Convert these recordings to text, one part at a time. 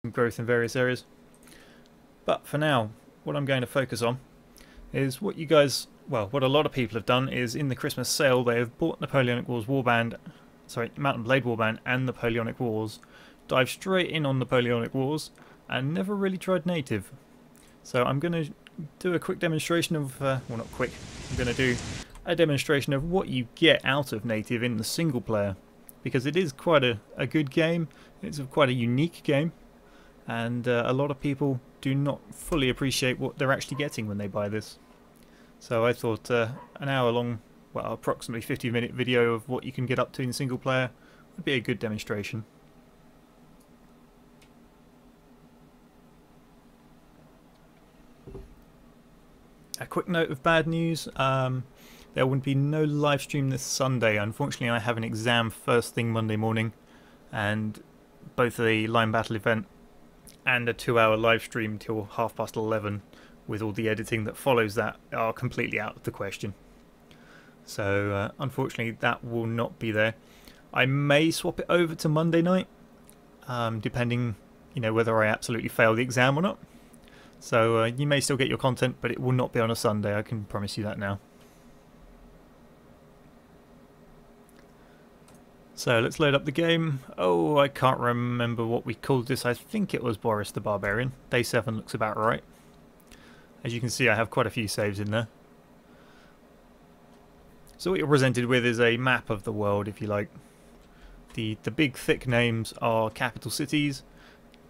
some growth in various areas. But for now, what I'm going to focus on is what you guys, well, what a lot of people have done is in the Christmas sale they have bought Napoleonic Wars Warband, sorry, Mountain Blade Warband and Napoleonic Wars, dive straight in on Napoleonic Wars, and never really tried native. So I'm going to do a quick demonstration of, well not quick, I'm going to do a demonstration of what you get out of native in the single player. Because it is quite a good game, it's quite a unique game, and a lot of people do not fully appreciate what they're actually getting when they buy this. So I thought an hour long, well approximately 50-minute video of what you can get up to in single player would be a good demonstration. A quick note of bad news, there would be no live stream this Sunday. Unfortunately I have an exam first thing Monday morning, and both the line battle event and a 2-hour live stream till 11:30 with all the editing that follows that are completely out of the question. So unfortunately that will not be there. I may swap it over to Monday night, depending, you know, whether I absolutely fail the exam or not. So you may still get your content, but it will not be on a Sunday, I can promise you that now. So let's load up the game. Oh, I can't remember what we called this. I think it was Boris the Barbarian. Day 7 looks about right. As you can see, I have quite a few saves in there. So what you're presented with is a map of the world, if you like. The big thick names are capital cities.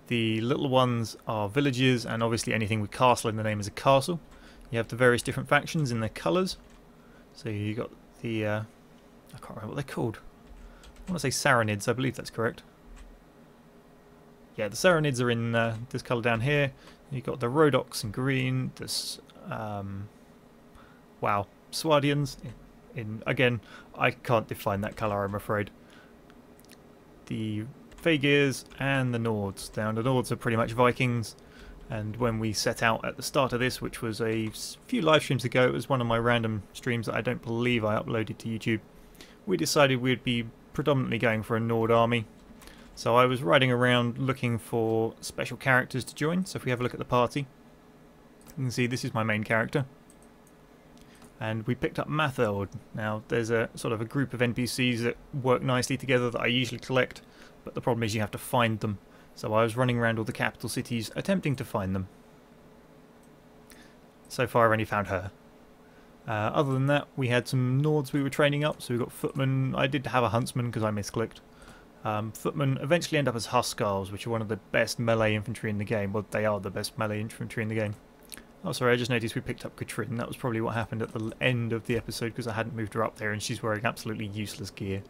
The little ones are villages, and obviously anything with castle in the name is a castle. You have the various different factions in their colours. So you got the I can't remember what they're called. I want to say Saranids, I believe that's correct. Yeah, the Saranids are in this colour down here. You've got the Rhodoks in green, this, wow, Swadians in, again, I can't define that colour I'm afraid. The Vaegirs and the Nords. Now the Nords are pretty much Vikings, and when we set out at the start of this, which was a few live streams ago, it was one of my random streams that I don't believe I uploaded to YouTube, we decided we'd be predominantly going for a Nord army. So I was riding around looking for special characters to join. So if we have a look at the party, you can see this is my main character. And we picked up Matheld. Now there's a sort of a group of NPCs that work nicely together that I usually collect, but the problem is you have to find them. So I was running around all the capital cities attempting to find them. So far I've only found her. Other than that, we had some Nords we were training up, so we got footmen. I did have a huntsman because I misclicked. Footmen eventually end up as Huskars, which are one of the best melee infantry in the game. Well, they are the best melee infantry in the game. Oh, sorry, I just noticed we picked up Katrin. That was probably what happened at the end of the episode because I hadn't moved her up there and she's wearing absolutely useless gear.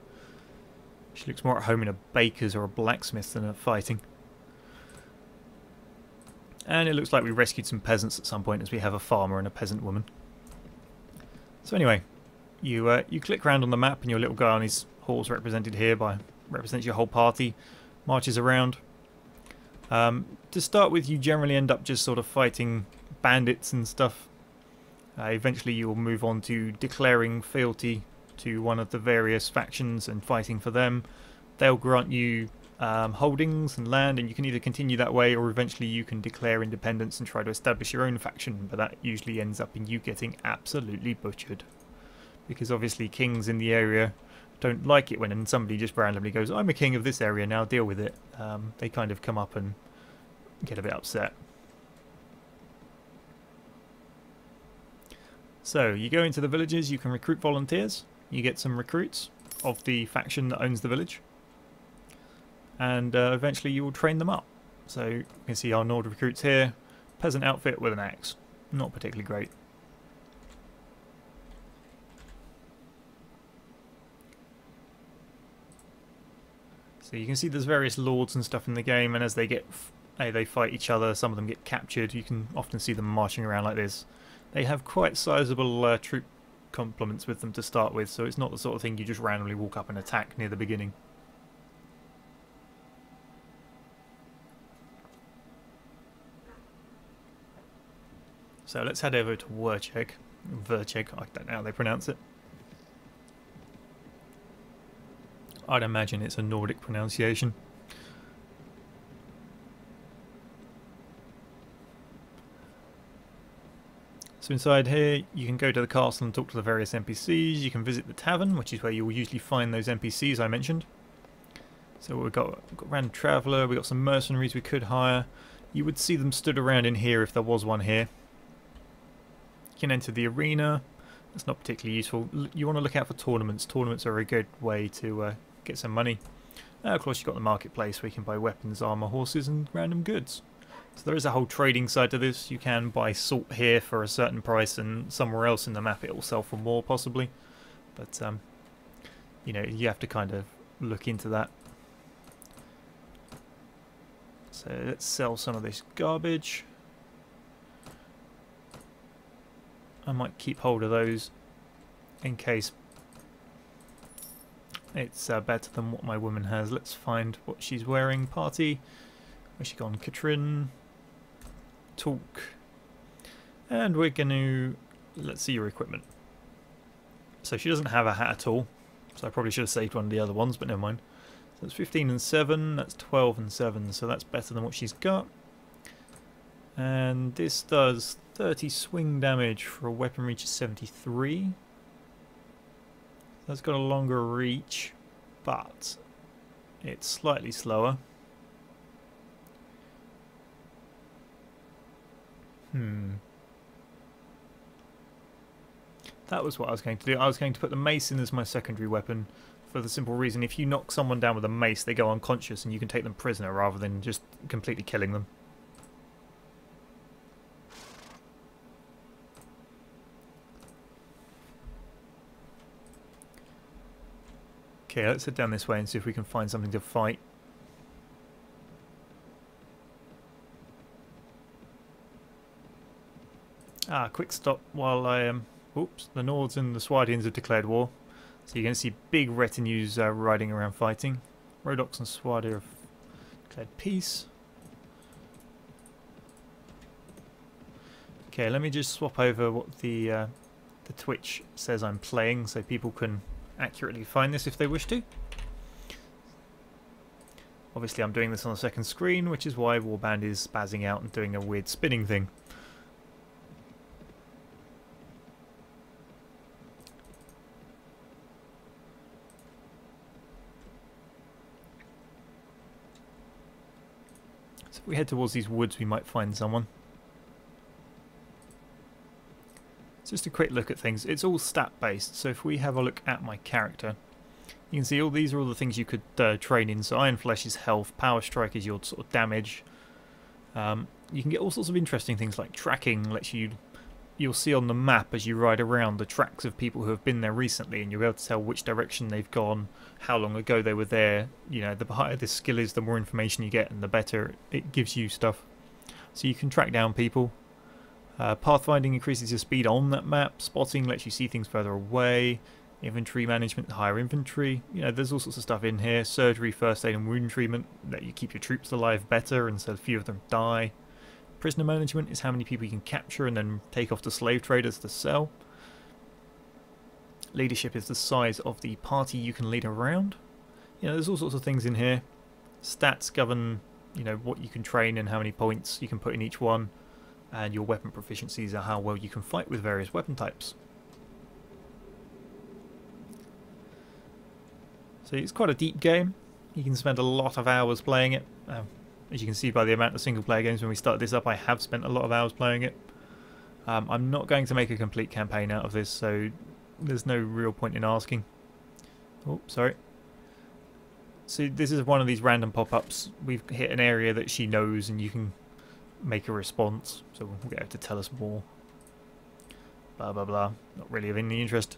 She looks more at home in a baker's or a blacksmith's than at fighting. And it looks like we rescued some peasants at some point as we have a farmer and a peasant woman. So anyway, you click around on the map and your little guy on his horse, represented here by represents your whole party, marches around. To start with, you generally end up just sort of fighting bandits and stuff. Eventually you will move on to declaring fealty to one of the various factions and fighting for them. They'll grant you holdings and land, and you can either continue that way or eventually you can declare independence and try to establish your own faction, but that usually ends up in you getting absolutely butchered. Because obviously kings in the area don't like it when somebody just randomly goes, I'm a king of this area now, deal with it. They kind of come up and get a bit upset. So you go into the villages, you can recruit volunteers, you get some recruits of the faction that owns the village, and eventually you will train them up. So you can see our Nord recruits here, peasant outfit with an axe, not particularly great. So you can see there's various lords and stuff in the game, and as they fight each other, some of them get captured. You can often see them marching around like this. They have quite sizable troop complements with them to start with, so it's not the sort of thing you just randomly walk up and attack near the beginning. So let's head over to Wurcheg, I don't know how they pronounce it. I'd imagine it's a Nordic pronunciation. So inside here, you can go to the castle and talk to the various NPCs. You can visit the tavern, which is where you will usually find those NPCs I mentioned. So we've got random traveller, we've got some mercenaries we could hire. You would see them stood around in here if there was one here. You can enter the arena. That's not particularly useful. You want to look out for tournaments. Tournaments are a good way to get some money. Of course, you've got the marketplace where you can buy weapons, armour, horses and random goods. So there is a whole trading side to this. You can buy salt here for a certain price and somewhere else in the map it will sell for more possibly. But, you know, you have to kind of look into that. So let's sell some of this garbage. I might keep hold of those in case it's better than what my woman has. Let's find what she's wearing. Party. Where's she gone? Katrin. Talk. And we're going to... Let's see your equipment. So she doesn't have a hat at all. So I probably should have saved one of the other ones, but never mind. So that's 15 and 7. That's 12 and 7. So that's better than what she's got. And this does 30 swing damage for a weapon reach of 73. That's got a longer reach, but it's slightly slower. That was what I was going to do. I was going to put the mace in as my secondary weapon for the simple reason if you knock someone down with a mace, they go unconscious and you can take them prisoner rather than just completely killing them. Okay, let's head down this way and see if we can find something to fight. Quick stop while I am... Oops, the Nords and the Swadians have declared war. So you're going to see big retinues riding around fighting. Rhodoks and Swadi have declared peace. Okay, let me just swap over what the Twitch says I'm playing so people can accurately find this if they wish to. Obviously I'm doing this on the second screen, which is why Warband is spazzing out and doing a weird spinning thing. So if we head towards these woods we might find someone. Just a quick look at things. It's all stat based, so if we have a look at my character, you can see all these are all the things you could train in. So Iron Flesh is health, Power Strike is your sort of damage. You can get all sorts of interesting things like tracking. You'll see on the map as you ride around the tracks of people who have been there recently, and you'll be able to tell which direction they've gone, how long ago they were there. You know, the higher this skill is, the more information you get, and the better it gives you stuff. So you can track down people. Pathfinding increases your speed on that map. Spotting lets you see things further away. Inventory management, higher inventory. You know, there's all sorts of stuff in here. Surgery, first aid and wound treatment let you keep your troops alive better and so few of them die. Prisoner management is how many people you can capture and then take off to slave traders to sell. Leadership is the size of the party you can lead around. You know, there's all sorts of things in here. Stats govern, you know, what you can train and how many points you can put in each one. And your weapon proficiencies are how well you can fight with various weapon types. So it's quite a deep game. You can spend a lot of hours playing it. As you can see by the amount of single player games when we started this up, I have spent a lot of hours playing it. I'm not going to make a complete campaign out of this, so there's no real point in asking. Oh, sorry. So this is one of these random pop-ups. We've hit an area that she knows and you can make a response, so we'll get her to tell us more. Blah blah blah. Not really of any interest.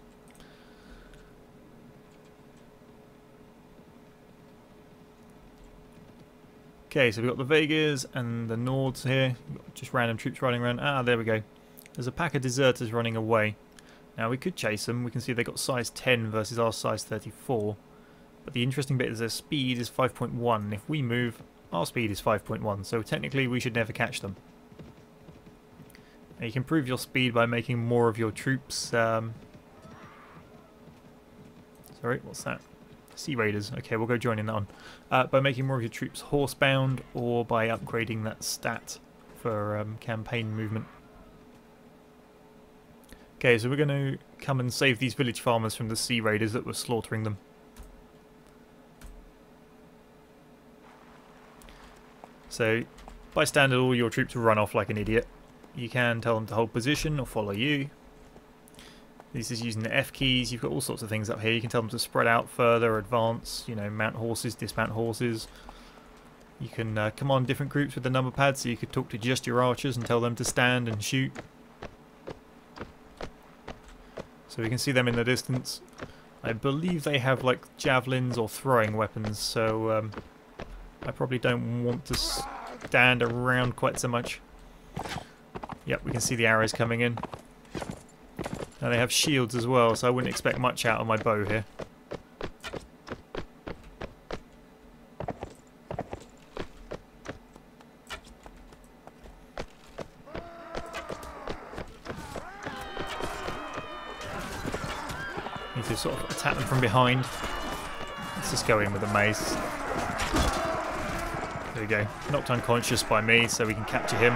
Okay, so we've got the Vegas and the Nords here. We've got just random troops riding around. There we go. There's a pack of deserters running away. Now we could chase them. We can see they got size 10 versus our size 34. But the interesting bit is their speed is 5.1. If we move, our speed is 5.1, so technically we should never catch them. Now you can improve your speed by making more of your troops... Sorry, what's that? Sea Raiders. Okay, we'll go join in that one. By making more of your troops horsebound, or by upgrading that stat for campaign movement. Okay, so we're going to come and save these village farmers from the sea raiders that were slaughtering them. So, by standard, all your troops run off like an idiot. You can tell them to hold position or follow you. This is using the F keys. You've got all sorts of things up here. You can tell them to spread out further, advance, you know, mount horses, dismount horses. You can command different groups with the number pad, so you could talk to just your archers and tell them to stand and shoot. So we can see them in the distance. I believe they have like javelins or throwing weapons, so I probably don't want to stand around quite so much. Yep, we can see the arrows coming in. Now they have shields as well, so I wouldn't expect much out of my bow here. Need to sort of attack them from behind. Let's just go in with a mace. There we go. Knocked unconscious by me, so we can capture him.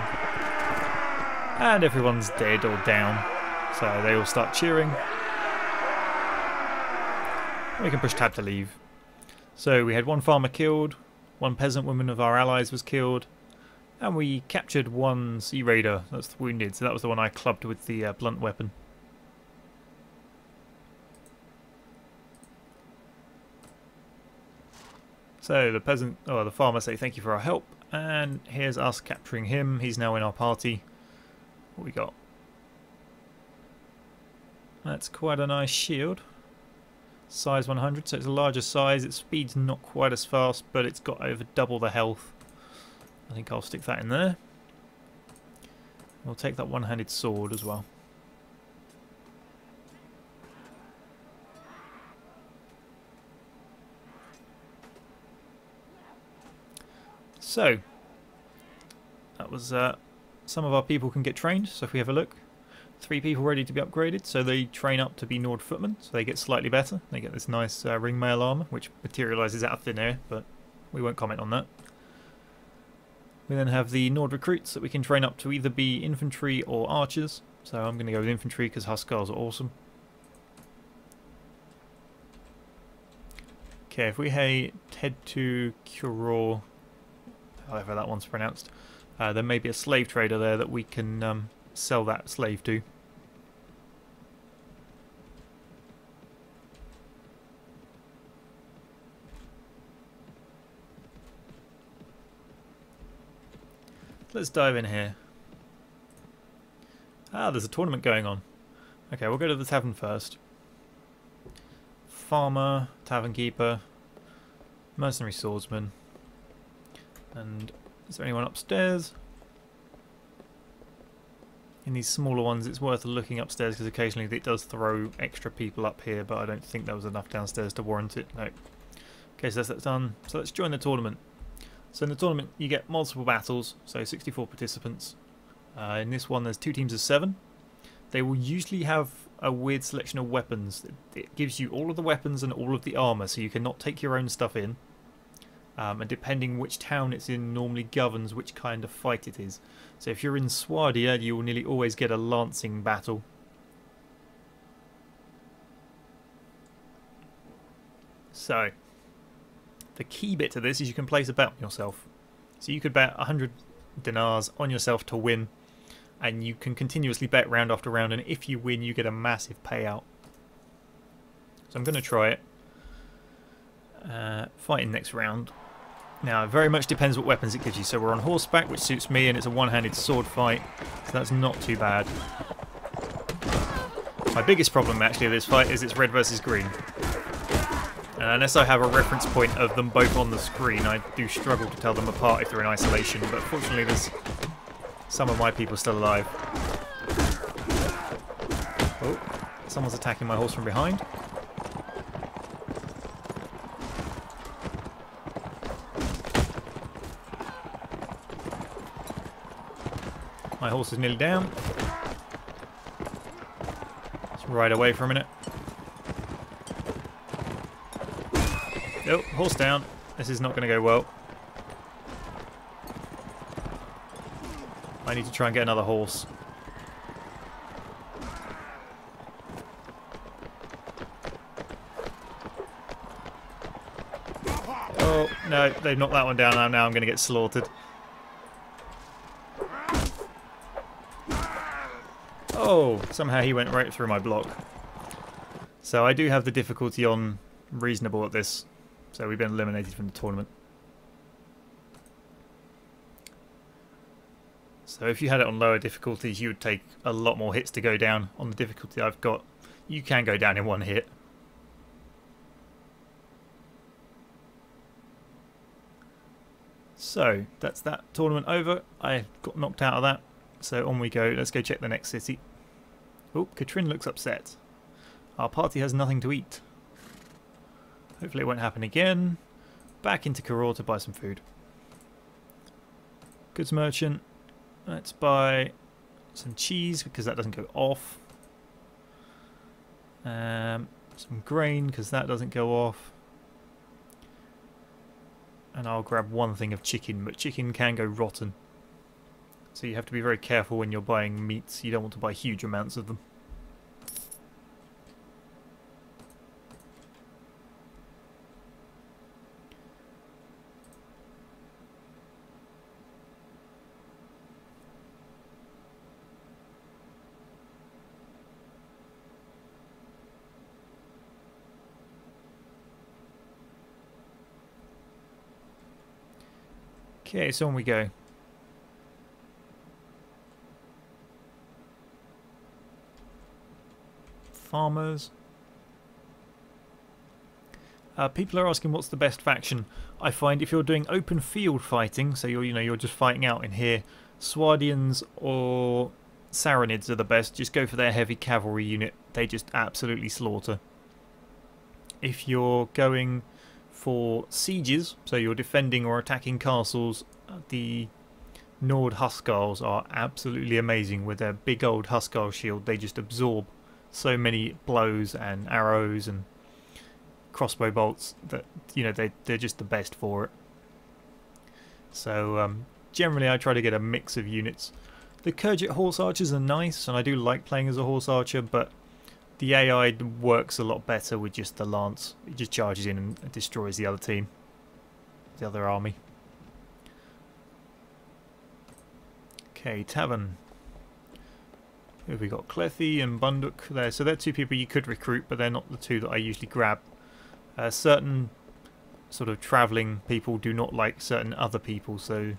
And everyone's dead or down. So they all start cheering. We can push tab to leave. So we had one farmer killed, one peasant woman of our allies was killed, and we captured one sea raider that's wounded. So that was the one I clubbed with the blunt weapon. So the farmer say thank you for our help, and here's us capturing him. He's now in our party. What we got? That's quite a nice shield. Size 100, so it's a larger size. Its speed's not quite as fast, but it's got over double the health. I think I'll stick that in there. We'll take that one-handed sword as well. So, that was some of our people can get trained, so if we have a look. 3 people ready to be upgraded, so they train up to be Nord footmen, so they get slightly better. They get this nice ringmail armour, which materialises out of thin air, but we won't comment on that. We then have the Nord recruits that we can train up to either be infantry or archers, so I'm going to go with infantry because Huskars are awesome. Okay, if we head to Curor, however that one's pronounced, there may be a slave trader there that we can sell that slave to. Let's dive in here. Ah, there's a tournament going on. Okay, we'll go to the tavern first. Farmer, tavern keeper, mercenary swordsman. And is there anyone upstairs? In these smaller ones, it's worth looking upstairs because occasionally it does throw extra people up here, but I don't think there was enough downstairs to warrant it. No. Okay, so that's done. So let's join the tournament. So in the tournament, you get multiple battles, so 64 participants. In this one, there's 2 teams of 7. They will usually have a weird selection of weapons. It gives you all of the weapons and all of the armour, so you cannot take your own stuff in. And depending which town it's in normally governs which kind of fight it is. So if you're in Swadia, you will nearly always get a lancing battle. So, the key bit to this is you can place a bet on yourself. So you could bet 100 dinars on yourself to win, and you can continuously bet round after round, and if you win you get a massive payout. So I'm going to try it. Fighting next round. Now it very much depends what weapons it gives you. So we're on horseback, which suits me, and it's a one-handed sword fight, so that's not too bad. My biggest problem actually of this fight is it's red versus green. And unless I have a reference point of them both on the screen, I do struggle to tell them apart if they're in isolation, but fortunately there's some of my people still alive. Oh, someone's attacking my horse from behind. My horse is nearly down. Let's ride away for a minute. Oh, horse down. This is not going to go well. I need to try and get another horse. No, they've knocked that one down. Now I'm going to get slaughtered. Oh, somehow he went right through my block. So I do have the difficulty on reasonable at this. So we've been eliminated from the tournament. So if you had it on lower difficulties, you would take a lot more hits to go down. On the difficulty I've got, you can go down in one hit. So that's that tournament over. I got knocked out of that. So on we go. Let's go check the next city. Oh, Katrin looks upset. Our party has nothing to eat. Hopefully it won't happen again. Back into Karor to buy some food. Goods merchant. Let's buy some cheese because that doesn't go off. Some grain because that doesn't go off. And I'll grab one thing of chicken, but chicken can go rotten. So you have to be very careful when you're buying meats. You don't want to buy huge amounts of them. Okay, so on we go. Farmers. People are asking what's the best faction. I find if you're doing open field fighting, so you're just fighting out in here, Swardians or Saronids are the best. Just go for their heavy cavalry unit. They just absolutely slaughter. If you're going for sieges, so you're defending or attacking castles, the Nord Huskarls are absolutely amazing with their big old Huskarl shield. They just absorb so many blows and arrows and crossbow bolts that they're just the best for it. So generally I try to get a mix of units. The Kurjit horse archers are nice and I do like playing as a horse archer, but the AI works a lot better with just the lance. It just charges in and destroys the other team, the other army. Okay, tavern. Here we got Clethy and Bunduk there. So they're two people you could recruit, but they're not the two that I usually grab. Certain sort of travelling people do not like certain other people, so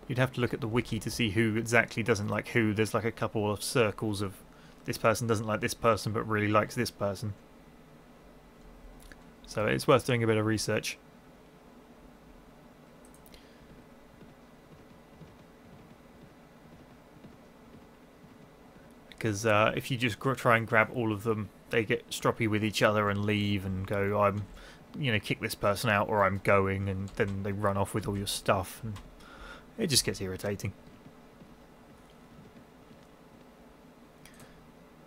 you'd have to look at the wiki to see who exactly doesn't like who. There's like a couple of circles of this person doesn't like this person but really likes this person. So it's worth doing a bit of research. Because if you just try and grab all of them, they get stroppy with each other and leave and go, I'm, kick this person out or I'm going, and then they run off with all your stuff and it just gets irritating.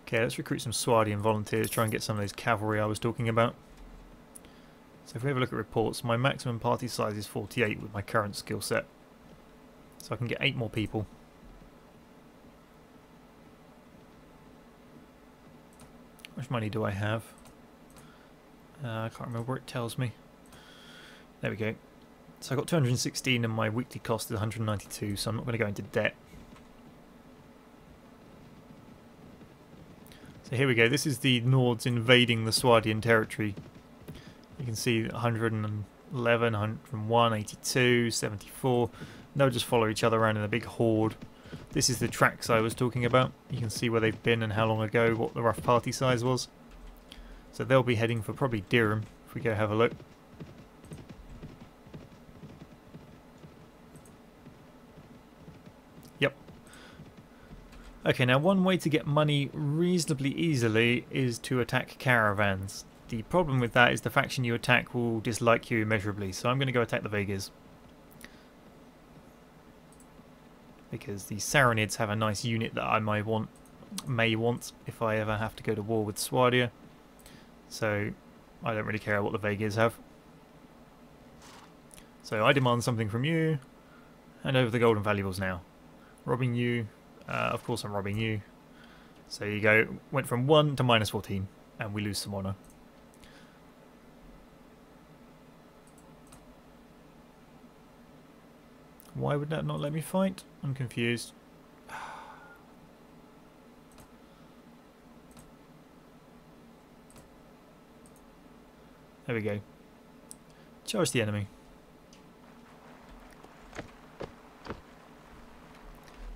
Okay, let's recruit some Swardian volunteers, try and get some of those cavalry I was talking about. So if we have a look at reports, my maximum party size is 48 with my current skill set. So I can get 8 more people. How much money do I have? I can't remember where it tells me. There we go. So I got 216 and my weekly cost is 192, so I'm not going to go into debt. So here we go. This is the Nords invading the Swardian territory. You can see 111, 101, 82, 74. They'll just follow each other around in a big horde. This is the tracks I was talking about. You can see where they've been and how long ago, what the rough party size was. So they'll be heading for probably Dirham if we go have a look. Yep. Okay, now one way to get money reasonably easily is to attack caravans. The problem with that is the faction you attack will dislike you immeasurably, so I'm going to go attack the Vegas. Because the Saronids have a nice unit that I may want if I ever have to go to war with Swardia. So I don't really care what the Vegas have. So I demand something from you. Hand over the golden valuables now. Robbing you. Of course I'm robbing you. So you go. Went from 1 to minus 14. And we lose some honour. Why would that not let me fight? I'm confused. There we go. Charge the enemy.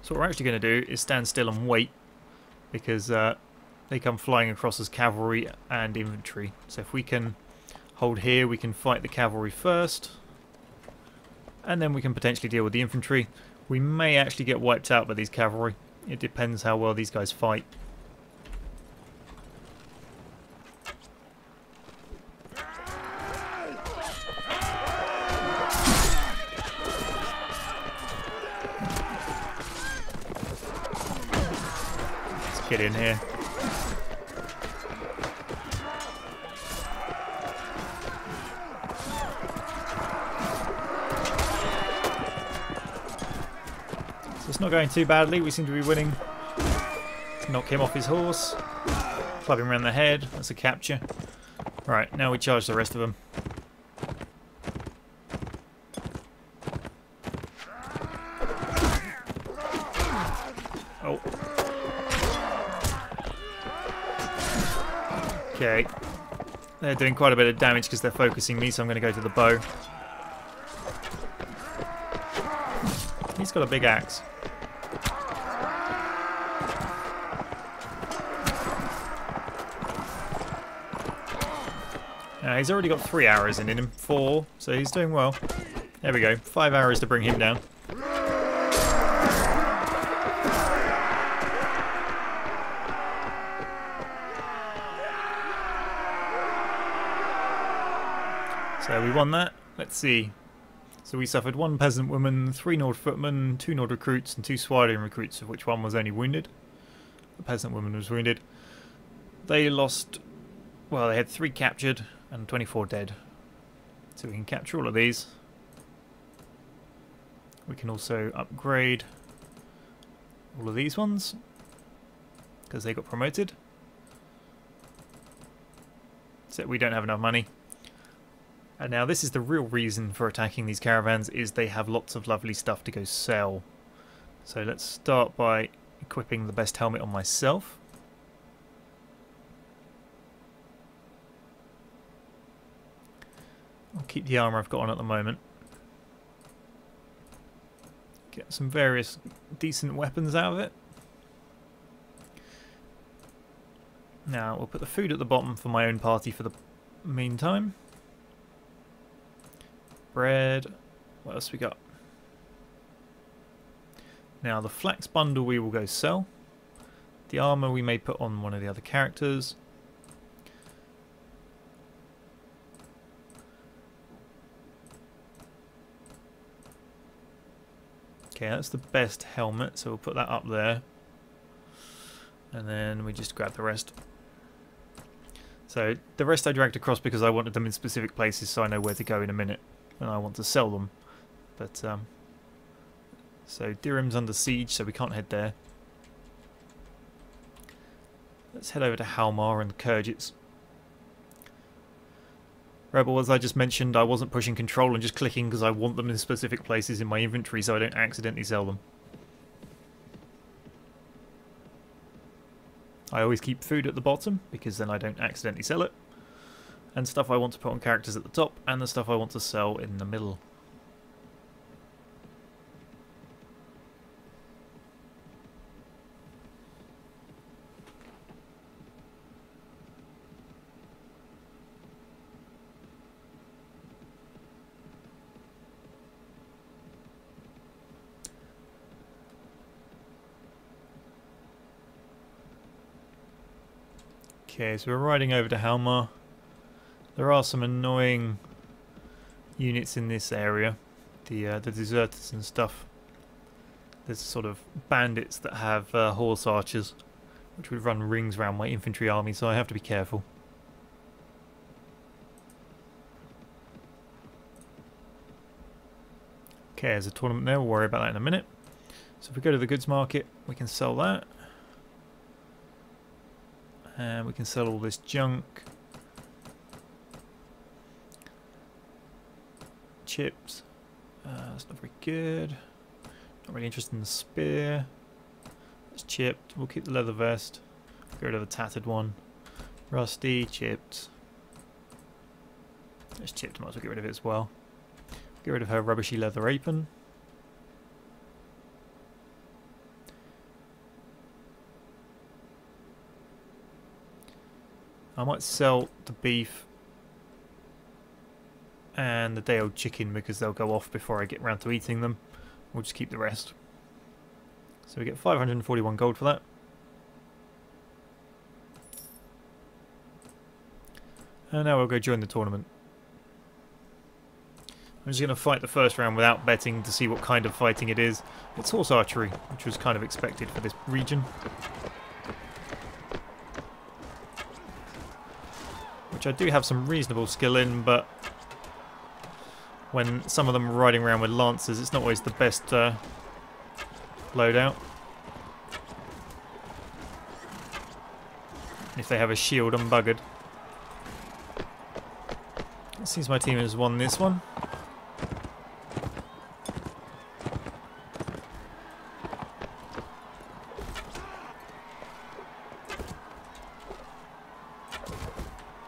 So what we're actually going to do is stand still and wait, because they come flying across as cavalry and infantry. So if we can hold here, we can fight the cavalry first, and then we can potentially deal with the infantry. We may actually get wiped out by these cavalry. It depends how well these guys fight. Let's get in here. It's not going too badly, we seem to be winning. Knock him off his horse. Club him around the head, that's a capture. Right, now we charge the rest of them. Oh. Okay. They're doing quite a bit of damage because they're focusing me, so I'm going to go to the bow. He's got a big axe. He's already got 3 arrows in him, 4, so he's doing well. There we go, 5 arrows to bring him down. So we won that. Let's see. So we suffered 1 peasant woman, 3 Nord footmen, 2 Nord recruits, and 2 Swabian recruits, of which 1 was only wounded. The peasant woman was wounded. They lost... well, they had 3 captured and 24 dead. So we can capture all of these. We can also upgrade all of these ones, because they got promoted. So we don't have enough money. And now this is the real reason for attacking these caravans, is they have lots of lovely stuff to go sell. So let's start by equipping the best helmet on myself. I'll keep the armour I've got on at the moment. Get some various decent weapons out of it. Now we'll put the food at the bottom for my own party for the meantime. Bread. What else we got? Now the flax bundle we will go sell. The armour we may put on one of the other characters. Okay, that's the best helmet, so we'll put that up there. And then we just grab the rest. So the rest I dragged across because I wanted them in specific places so I know where to go in a minute when I want to sell them. But so Dirham's under siege, so we can't head there. Let's head over to Halmar and Kyrgyz. Rebel, as I just mentioned, I wasn't pushing control and just clicking because I want them in specific places in my inventory so I don't accidentally sell them. I always keep food at the bottom because then I don't accidentally sell it. And stuff I want to put on characters at the top, and the stuff I want to sell in the middle. Okay, so we're riding over to Halmar. There are some annoying units in this area, the deserters and stuff. There's sort of bandits that have horse archers, which would run rings around my infantry army, so I have to be careful. Okay, there's a tournament there, we'll worry about that in a minute. So if we go to the goods market, we can sell that. And we can sell all this junk. Chips. That's not very good. Not really interested in the spear. It's chipped. We'll keep the leather vest. Get rid of the tattered one. Rusty, chipped. It's chipped, might as well get rid of it as well. Get rid of her rubbishy leather apron. I might sell the beef and the day-old chicken because they'll go off before I get round to eating them. We'll just keep the rest. So we get 541 gold for that. And now we'll go join the tournament. I'm just going to fight the first round without betting to see what kind of fighting it is. It's horse archery, which was kind of expected for this region. Which I do have some reasonable skill in, but when some of them are riding around with lancers, it's not always the best loadout. If they have a shield, I'm buggered. It seems my team has won this one.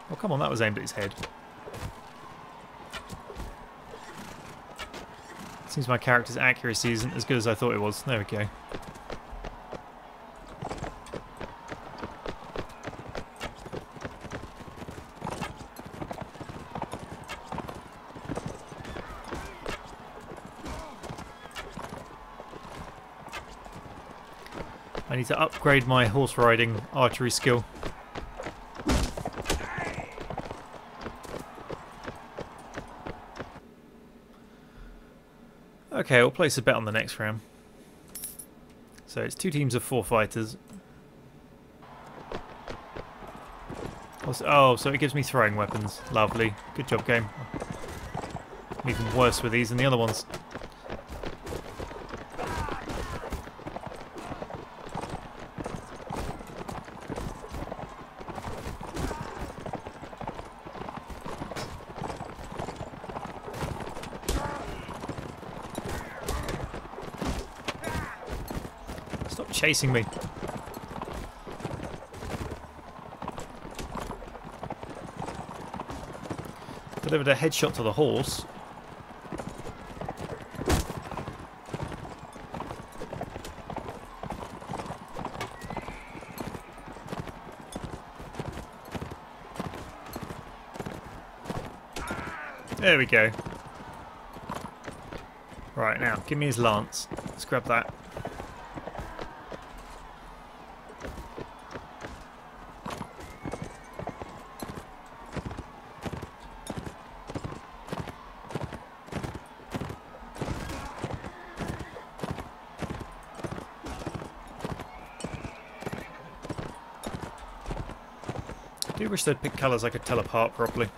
Oh, come on, that was aimed at his head. Seems my character's accuracy isn't as good as I thought it was. There we go. I need to upgrade my horse riding archery skill. Okay, we'll place a bet on the next round. So it's 2 teams of 4 fighters. Oh, so it gives me throwing weapons. Lovely. Good job, game. I'm even worse with these than the other ones. Stop chasing me. Delivered a headshot to the horse. There we go. Right, now, give me his lance. Let's grab that. I do wish they'd pick colours I could tell apart properly.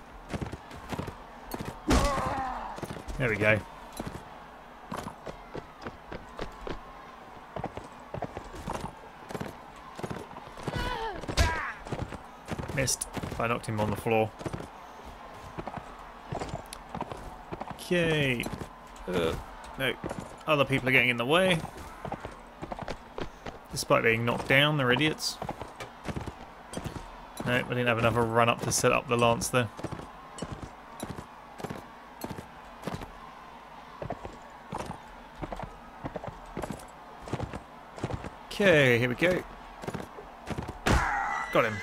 There we go. Missed. I knocked him on the floor. Okay. No. Other people are getting in the way. Despite being knocked down, they're idiots. No, I didn't have another run up to set up the lance there. Okay, here we go. Got him.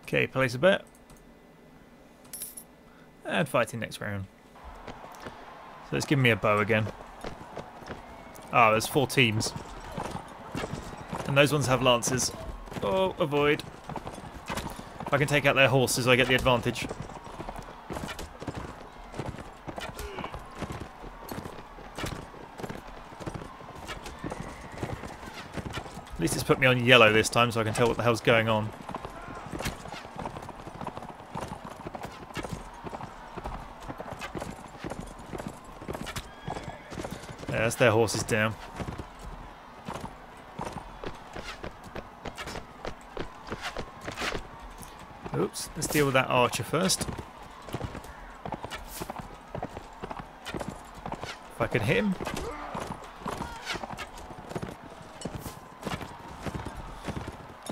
Okay, place a bet. And fighting next round. So it's giving me a bow again. Ah, there's 4 teams. And those ones have lances. Oh, avoid. If I can take out their horses, I get the advantage. At least it's put me on yellow this time so I can tell what the hell's going on. Yeah, that's their horses down. Oops, let's deal with that archer first. If I can hit him.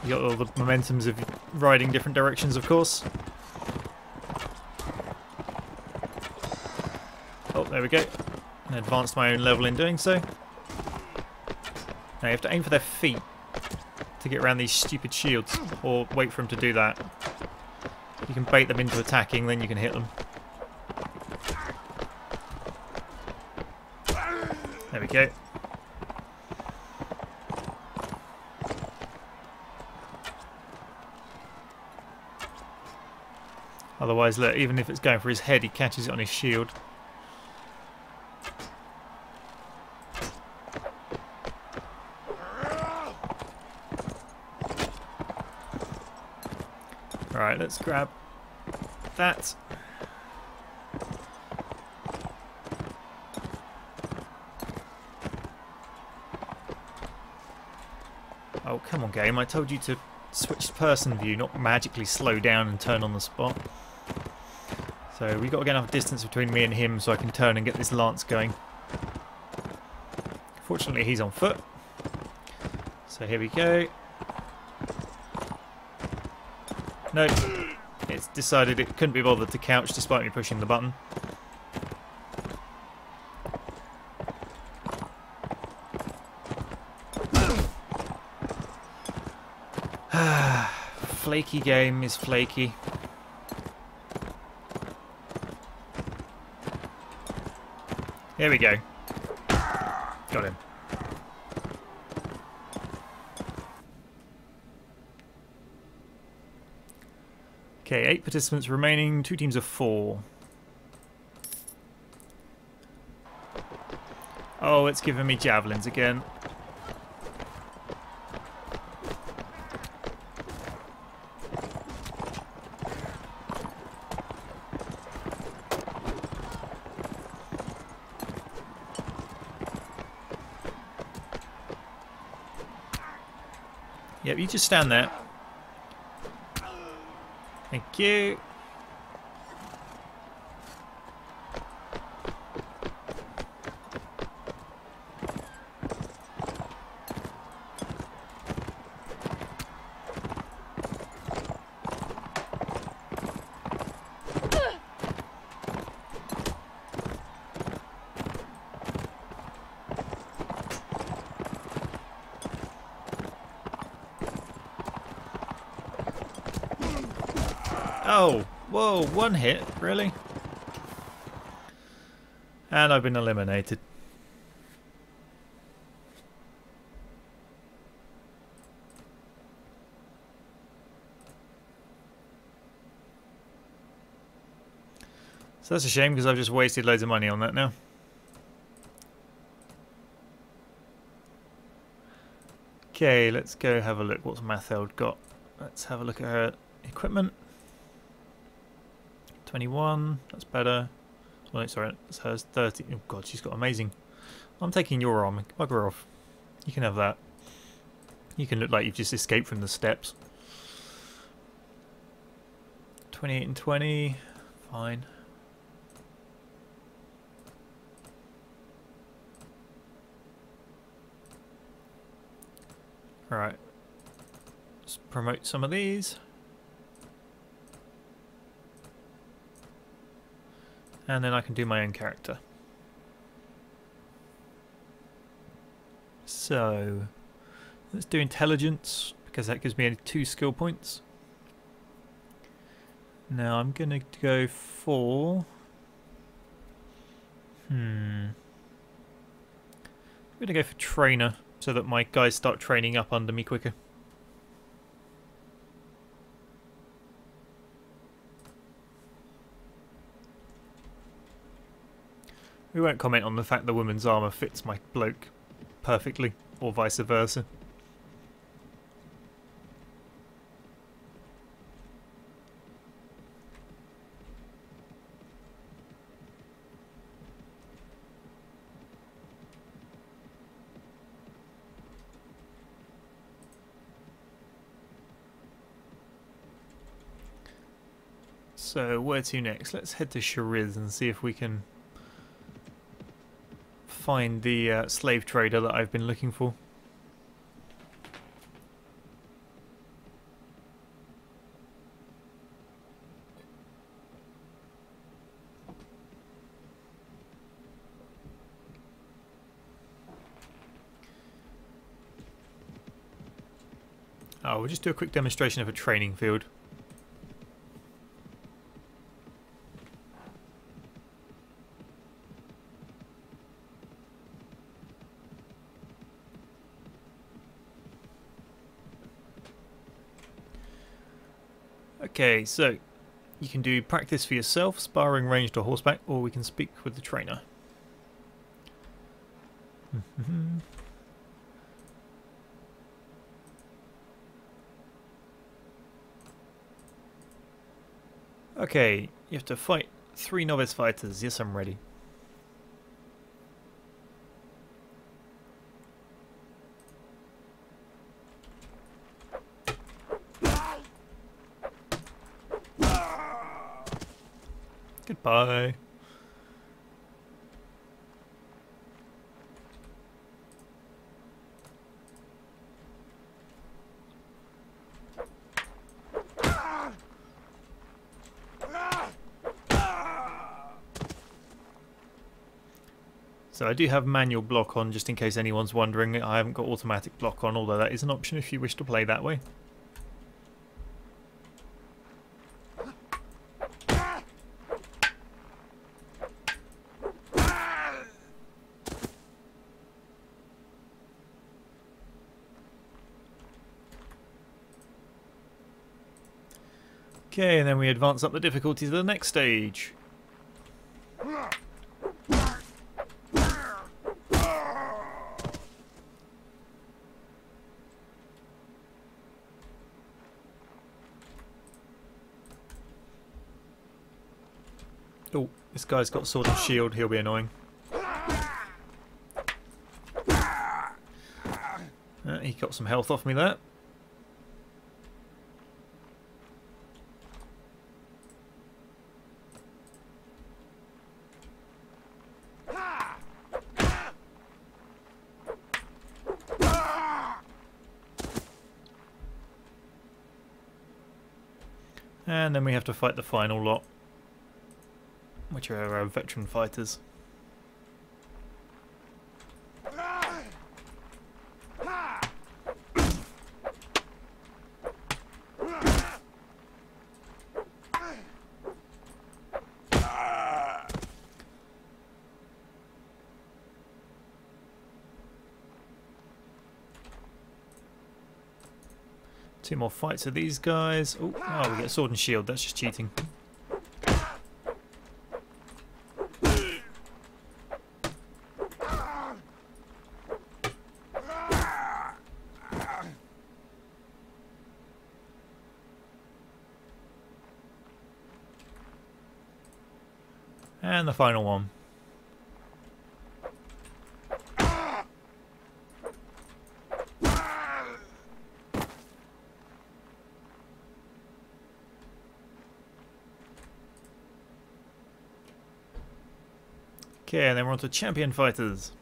You got all the momentums of riding different directions, of course. Oh, there we go. And advanced my own level in doing so. Now you have to aim for their feet to get around these stupid shields, or wait for them to do that. You can bait them into attacking, then you can hit them. There we go. Otherwise, look, even if it's going for his head, he catches it on his shield. Alright, let's grab that. Oh, come on, game. I told you to switch to person view, not magically slow down and turn on the spot. So we've got to get enough distance between me and him so I can turn and get this lance going. Fortunately, he's on foot. So here we go. Nope. It's decided it couldn't be bothered to couch despite me pushing the button. Flaky game is flaky. Here we go. Got him. Okay, 8 participants remaining, 2 teams of 4. Oh, it's giving me javelins again. Yep, you just stand there. Thank you. Oh, whoa, one hit, really? And I've been eliminated. So that's a shame because I've just wasted loads of money on that now. Okay, let's go have a look. What's Matheld got? Let's have a look at her equipment. 21, that's better. Oh, sorry, that's hers. 30. Oh god, she's got amazing. I'm taking your arm. Bugger off. You can have that. You can look like you've just escaped from the steps. 28 and 20. Fine. Alright. Let's promote some of these. And then I can do my own character. So, let's do intelligence, because that gives me only 2 skill points. Now I'm going to go for... I'm going to go for trainer, so that my guys start training up under me quicker. We won't comment on the fact the woman's armour fits my bloke perfectly, or vice versa. So, where to next? Let's head to Shariz and see if we can find the slave trader that I've been looking for. Oh, we'll just do a quick demonstration of a training field. Okay, so you can do practice for yourself, sparring ranged or horseback, or we can speak with the trainer. Okay, you have to fight 3 novice fighters. Yes, I'm ready. Goodbye. So I do have manual block on, just in case anyone's wondering. I haven't got automatic block on, although that is an option if you wish to play that way. Okay, and then we advance up the difficulty to the next stage. Oh, this guy's got sword and shield, he'll be annoying. He got some health off me there. And then we have to fight the final lot, which are our veteran fighters. Two more fights of these guys. Oh, we get a sword and shield. That's just cheating. And the final one. Okay, and then we're on to champion fighters.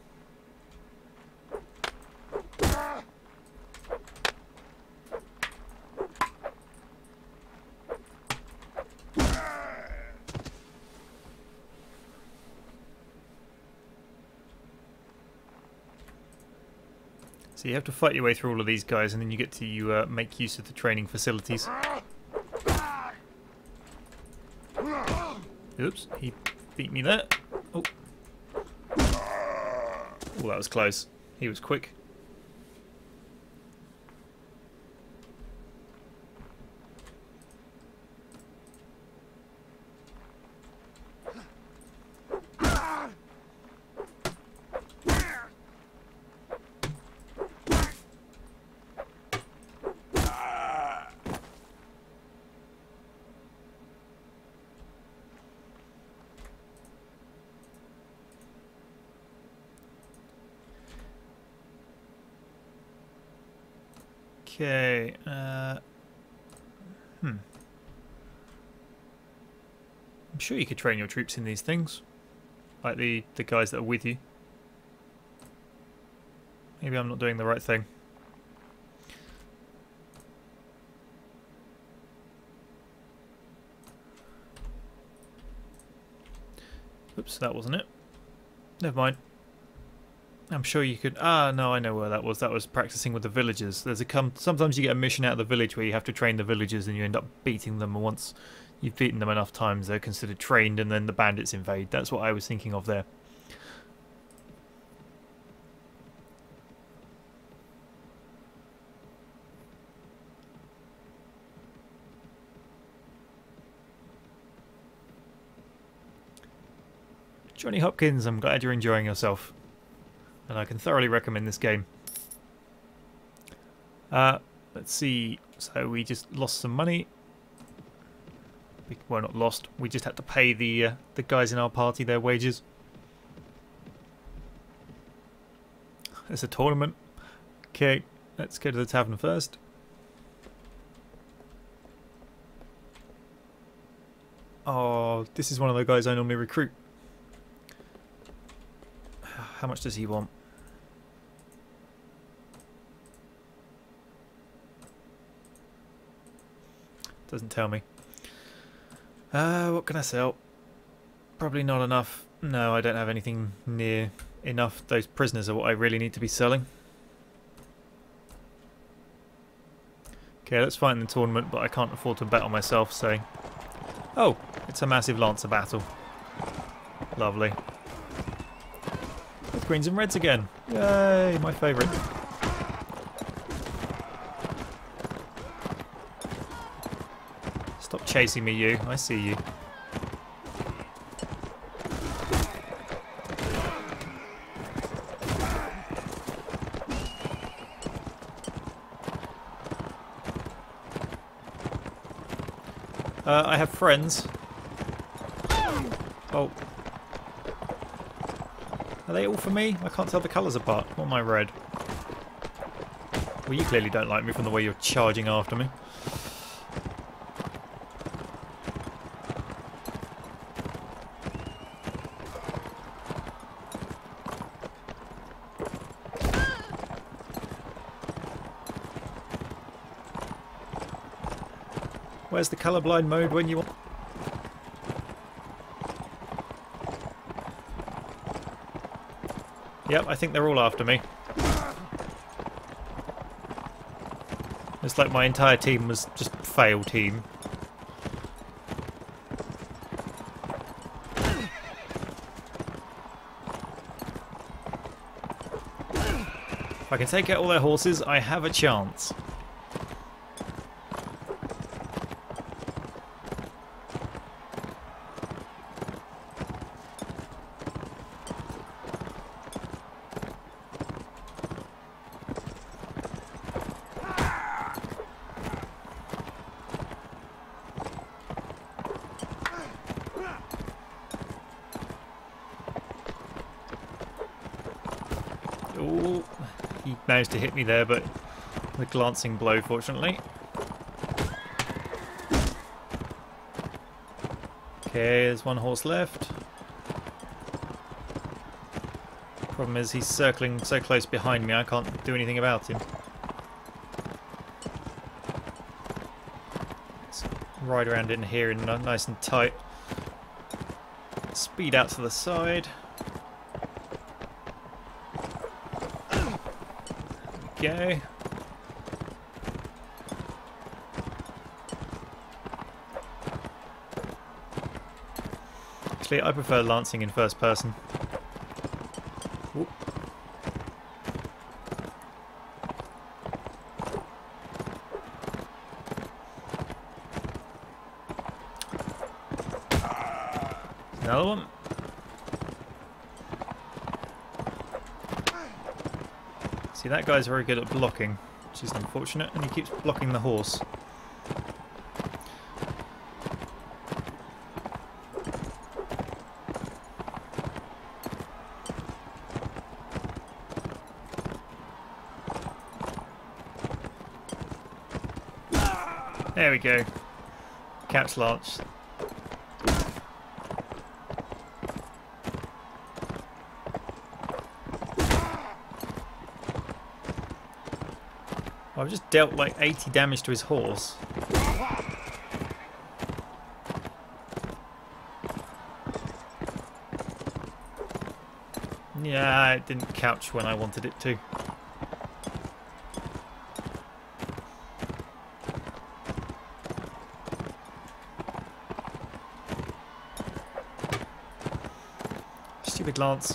So you have to fight your way through all of these guys, and then you get to make use of the training facilities. Oops, he beat me there. Oh. Oh, that was close. He was quick. Okay, I'm sure you could train your troops in these things, like the guys that are with you. Maybe I'm not doing the right thing. Oops, that wasn't it. Never mind. I'm sure you could... Ah, no, I know where that was. That was practicing with the villagers. Sometimes you get a mission out of the village where you have to train the villagers and you end up beating them. And once you've beaten them enough times, they're considered trained and then the bandits invade. That's what I was thinking of there. Johnny Hopkins, I'm glad you're enjoying yourself. And I can thoroughly recommend this game. Let's see. So we just lost some money. Well, not lost. We just had to pay the guys in our party their wages. It's a tournament. Okay, let's go to the tavern first. Oh, this is one of the guys I normally recruit. How much does he want? Doesn't tell me. What can I sell? Probably not enough. No, I don't have anything near enough. Those prisoners are what I really need to be selling. Okay, let's fight in the tournament, but I can't afford to bet on myself, so... Oh, it's a massive Lancer battle. Lovely. With greens and reds again. Yay, my favourite. Stop chasing me, you. I see you. I have friends. Oh. Are they all for me? I can't tell the colours apart. What am I red? Well, you clearly don't like me from the way you're charging after me. Where's the colourblind mode when you want? Yep, I think they're all after me. It's like my entire team was just fail team. If I can take out all their horses, I have a chance. Oh, he managed to hit me there, but the glancing blow, fortunately. Okay, there's one horse left. Problem is, he's circling so close behind me, I can't do anything about him. Let's ride around in here and nice and tight. Speed out to the side. Go. Actually, I prefer lancing in first person. Ooh. Another one. See, that guy's very good at blocking, which is unfortunate, and he keeps blocking the horse. There we go. Catch Lance. Well, I've just dealt like 80 damage to his horse. Yeah, it didn't couch when I wanted it to. Stupid lance.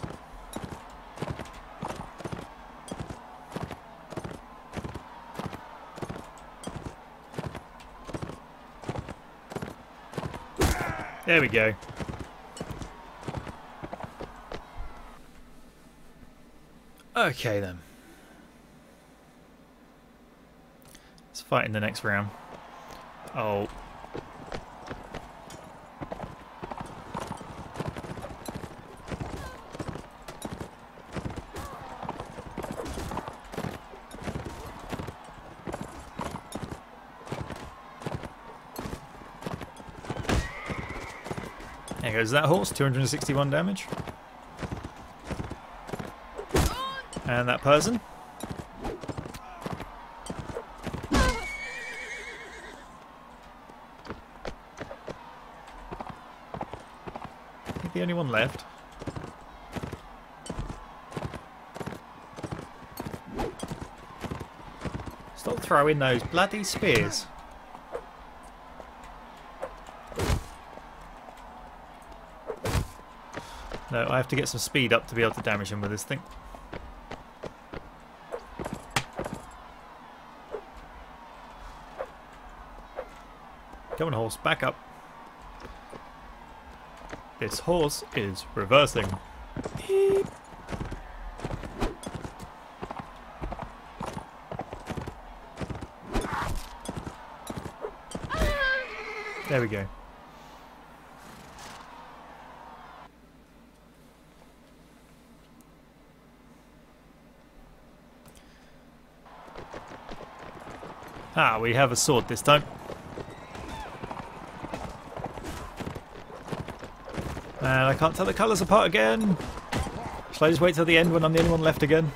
There we go. Okay then. Let's fight in the next round. Oh. There goes that horse, 261 damage. And that person. I think the only one left. Stop throwing those bloody spears. No, I have to get some speed up to be able to damage him with this thing. Come on, horse, back up. This horse is reversing. Beep. There we go. Ah, we have a sword this time. And I can't tell the colours apart again. Shall I just wait till the end when I'm the only one left again?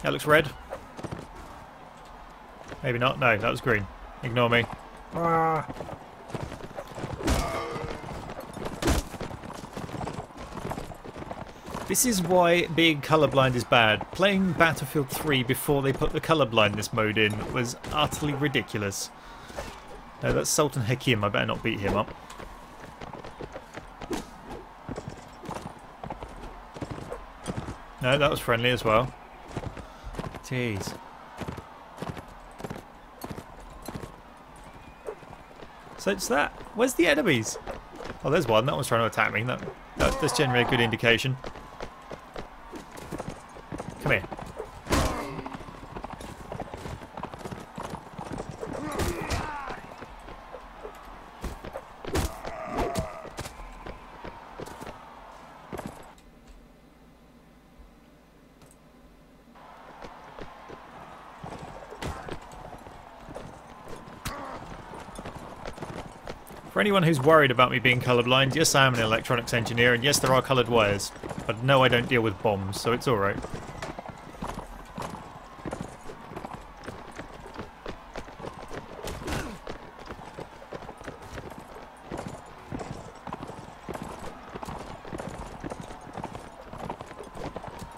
That looks red. Maybe not. No, that was green. Ignore me. Ah. This is why being colourblind is bad. Playing Battlefield 3 before they put the colourblindness mode in was utterly ridiculous. No, that's Sultan Hakim. I better not beat him up. No, that was friendly as well. Jeez. So it's that. Where's the enemies? Oh, there's one. That one's trying to attack me. That's generally a good indication. Come here. For anyone who's worried about me being colourblind, yes, I am an electronics engineer, and yes, there are coloured wires. But no, I don't deal with bombs, so it's alright.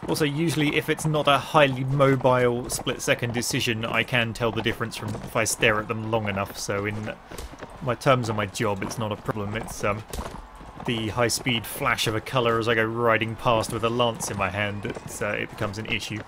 Also, usually if it's not a highly mobile split-second decision, I can tell the difference from if I stare at them long enough, so in my terms of my job, it's not a problem. It's the high-speed flash of a colour as I go riding past with a lance in my hand that it becomes an issue.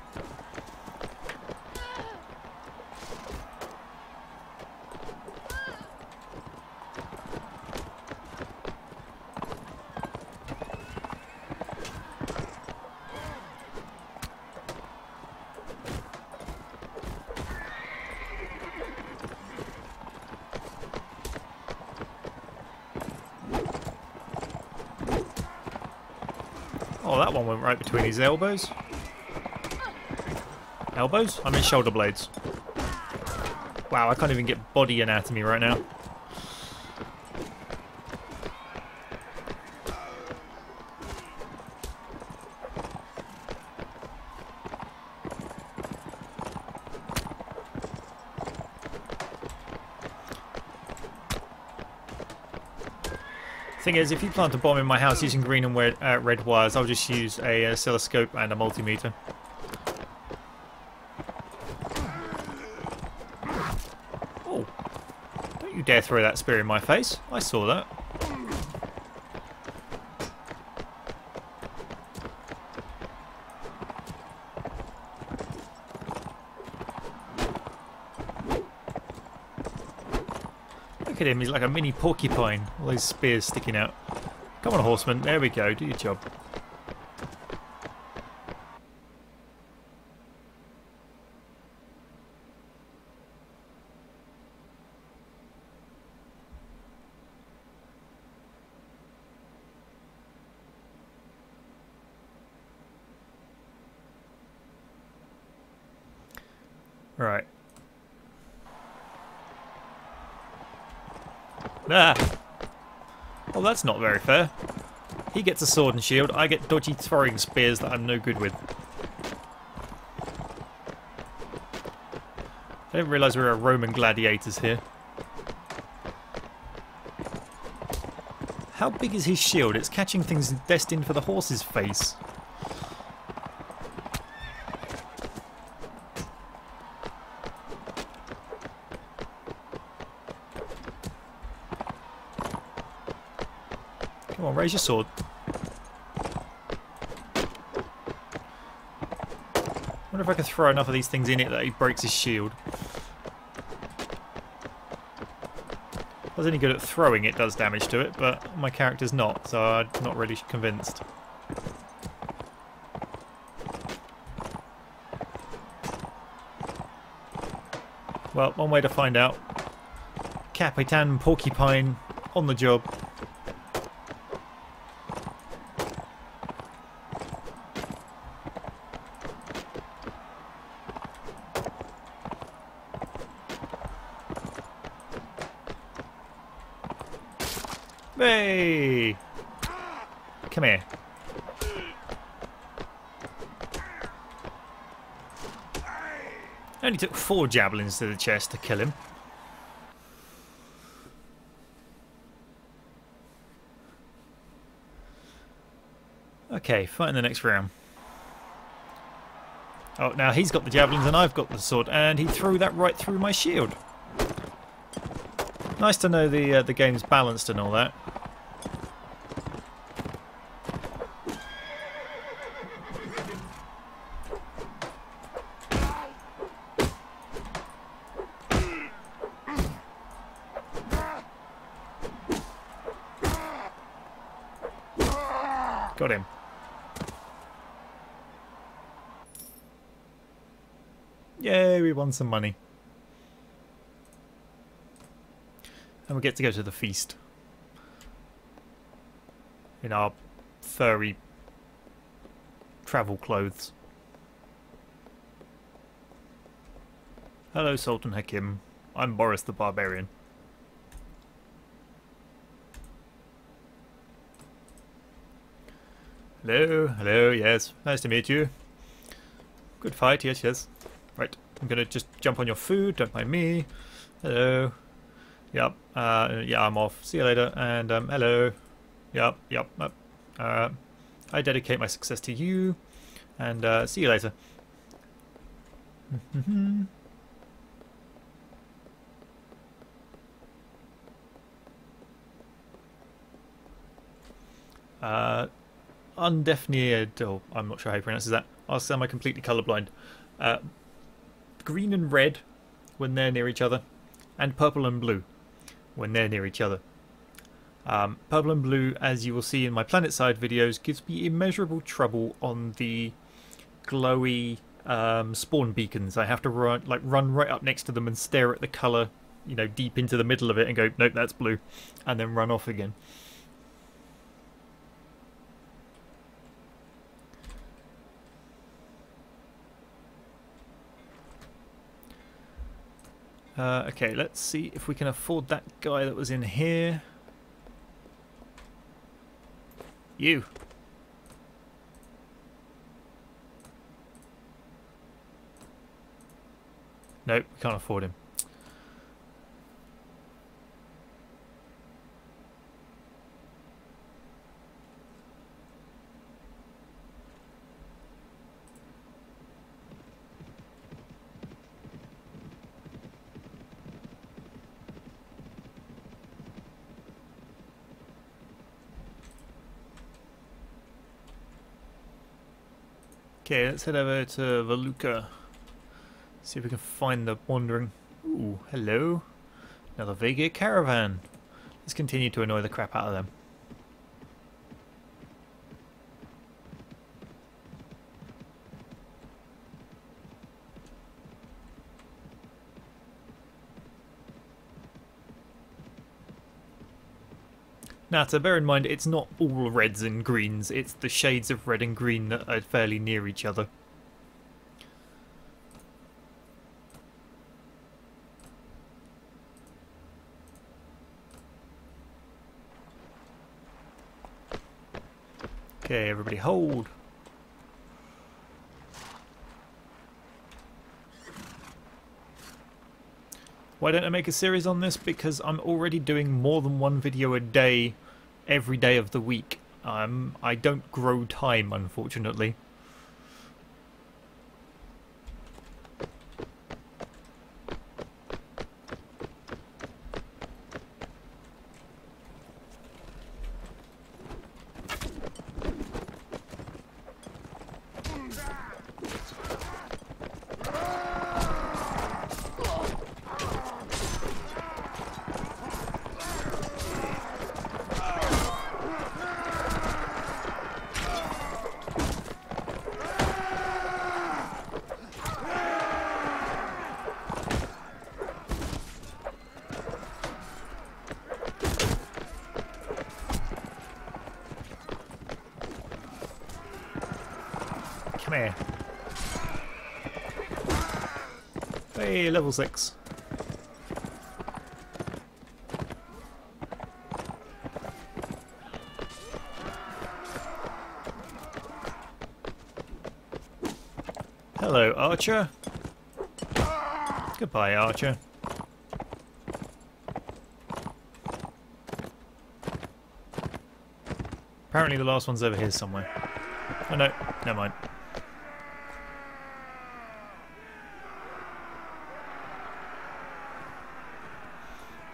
Oh, that one went right between his elbows. Elbows? I mean shoulder blades. Wow, I can't even get body anatomy right now. Thing is, if you plant a bomb in my house using green and red wires, I'll just use a oscilloscope and a multimeter. Oh, don't you dare throw that spear in my face. I saw that. Look at him, he's like a mini porcupine. All those spears sticking out. Come on, horseman. There we go. Do your job. Right. Ah! Oh, that's not very fair. He gets a sword and shield, I get dodgy throwing spears that I'm no good with. I didn't realise we were Roman gladiators here. How big is his shield? It's catching things destined for the horse's face. Come on, raise your sword. Wonder if I can throw enough of these things in it that he breaks his shield. If I was any good at throwing, it does damage to it, but my character's not, so I'm not really convinced. Well, one way to find out. Capitan Porcupine on the job. Hey! Come here. Only took 4 javelins to the chest to kill him. Okay, fighting the next round. Oh, now he's got the javelins and I've got the sword, and he threw that right through my shield. Nice to know the game's balanced and all that. Got him. Yay, we won some money. And we get to go to the feast. In our furry travel clothes. Hello, Sultan Hakim. I'm Boris the Barbarian. Hello, hello, yes. Nice to meet you. Good fight, yes, yes. Right, I'm gonna just jump on your food, don't mind me. Hello. Yep, yeah, I'm off. See you later, and hello. Yep, yep, I dedicate my success to you, and see you later. Undefinied, oh, I'm not sure how you pronounce that. I'll say I'm completely colourblind. Green and red when they're near each other, and purple and blue when they're near each other. Purple and blue, as you will see in my planet side videos, gives me immeasurable trouble on the glowy spawn beacons. I have to run right up next to them and stare at the colour, you know, deep into the middle of it and go, nope, that's blue, and then run off again. Okay, let's see if we can afford that guy that was in here. You. Nope, we can't afford him. Okay, let's head over to Valuka. See if we can find the wandering... Ooh, hello. Another Vega caravan. Let's continue to annoy the crap out of them. Now, to bear in mind, it's not all reds and greens, it's the shades of red and green that are fairly near each other. Okay, everybody hold. Why don't I make a series on this? Because I'm already doing more than one video a day, every day of the week. I don't grow time, unfortunately. Come here. Hey, level 6. Hello, Archer. Goodbye, Archer. Apparently the last one's over here somewhere. Oh no, never mind.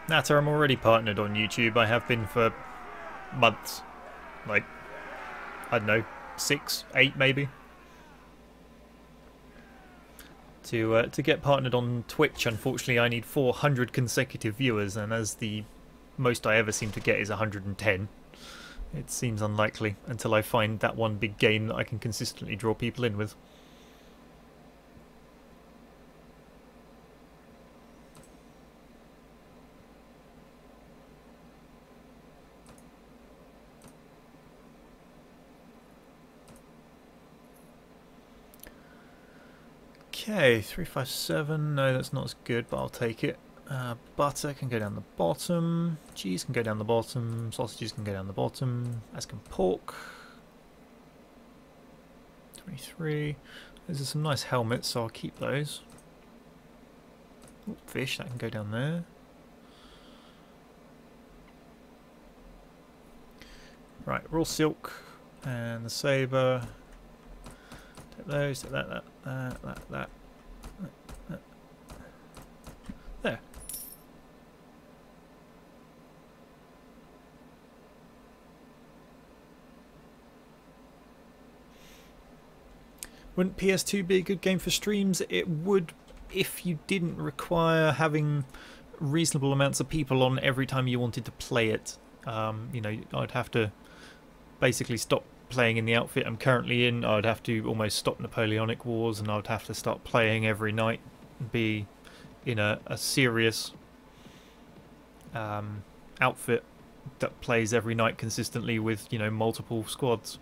Natter, I'm already partnered on YouTube. I have been for months. Like, I don't know, 6, 8 maybe. To get partnered on Twitch, unfortunately, I need 400 consecutive viewers, and as the most I ever seem to get is 110, it seems unlikely until I find that one big game that I can consistently draw people in with. Okay, 357. No, that's not as good, but I'll take it. Butter can go down the bottom. Cheese can go down the bottom. Sausages can go down the bottom, as can pork. 23. Those are some nice helmets, so I'll keep those. Ooh, fish, that can go down there. Right, raw silk and the saber. Take those, take that. There. Wouldn't PS2 be a good game for streams? It would if you didn't require having reasonable amounts of people on every time you wanted to play it. You know, I'd have to basically stop playing in the outfit I'm currently in. I'd have to almost stop Napoleonic Wars, and I'd have to start playing every night and be in a serious outfit that plays every night consistently with, you know, multiple squads.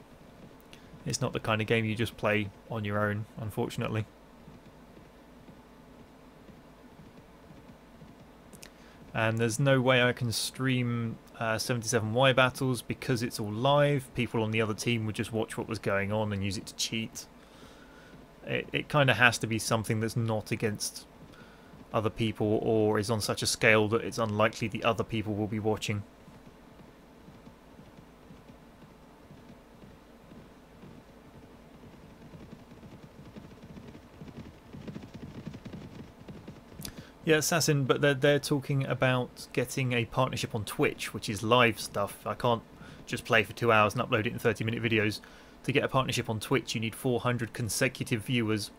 It's not the kind of game you just play on your own, unfortunately. And there's no way I can stream 77Y battles because it's all live. People on the other team would just watch what was going on and use it to cheat. It kind of has to be something that's not against other people or is on such a scale that it's unlikely the other people will be watching. Yeah, Assassin, but they're talking about getting a partnership on Twitch, which is live stuff. I can't just play for 2 hours and upload it in 30-minute videos. to get a partnership on Twitch, you need 400 consecutive viewers,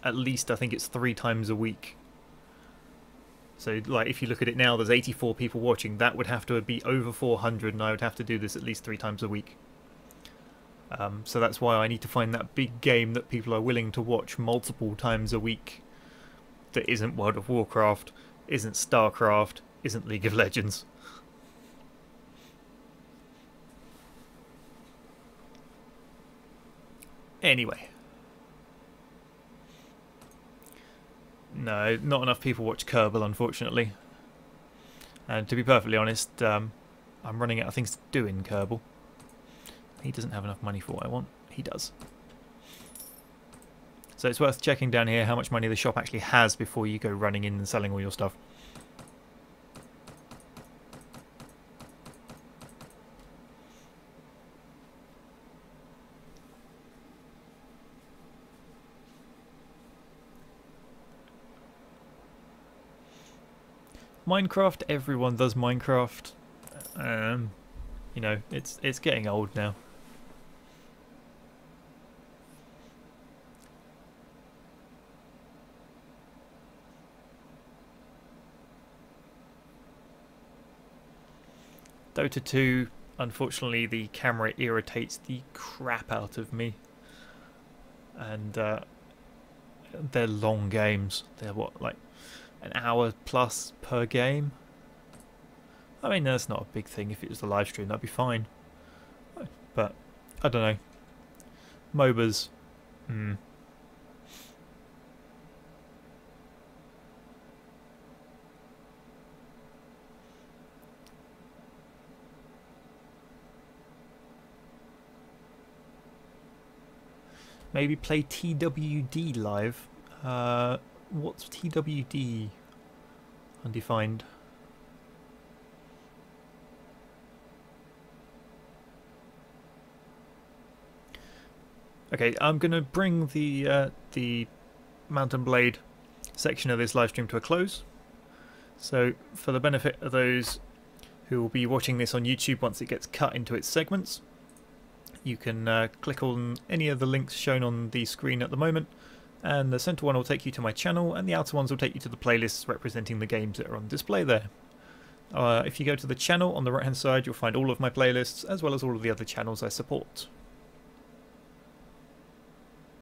at least I think it's 3 times a week. So, like, if you look at it now, there's 84 people watching. That would have to be over 400, and I would have to do this at least 3 times a week. So that's why I need to find that big game that people are willing to watch multiple times a week. That isn't World of Warcraft, isn't StarCraft, isn't League of Legends. Anyway. No, not enough people watch Kerbal, unfortunately. And to be perfectly honest, I'm running out of things to do in Kerbal. He doesn't have enough money for what I want. He does. So it's worth checking down here how much money the shop actually has before you go running in and selling all your stuff. Minecraft, everyone does Minecraft. You know, it's getting old now. Dota 2, unfortunately the camera irritates the crap out of me. And they're long games. They're what, like an hour plus per game? I mean, that's not a big thing. If it was the live stream, that'd be fine. But, I don't know. MOBAs. Maybe play TWD live. What's TWD? Undefined. Okay, I'm going to bring the Mountain Blade section of this live stream to a close. So, for the benefit of those who will be watching this on YouTube once it gets cut into its segments, you can click on any of the links shown on the screen at the moment, and the centre one will take you to my channel, and the outer ones will take you to the playlists representing the games that are on display there. If you go to the channel on the right hand side, you'll find all of my playlists, as well as all of the other channels I support.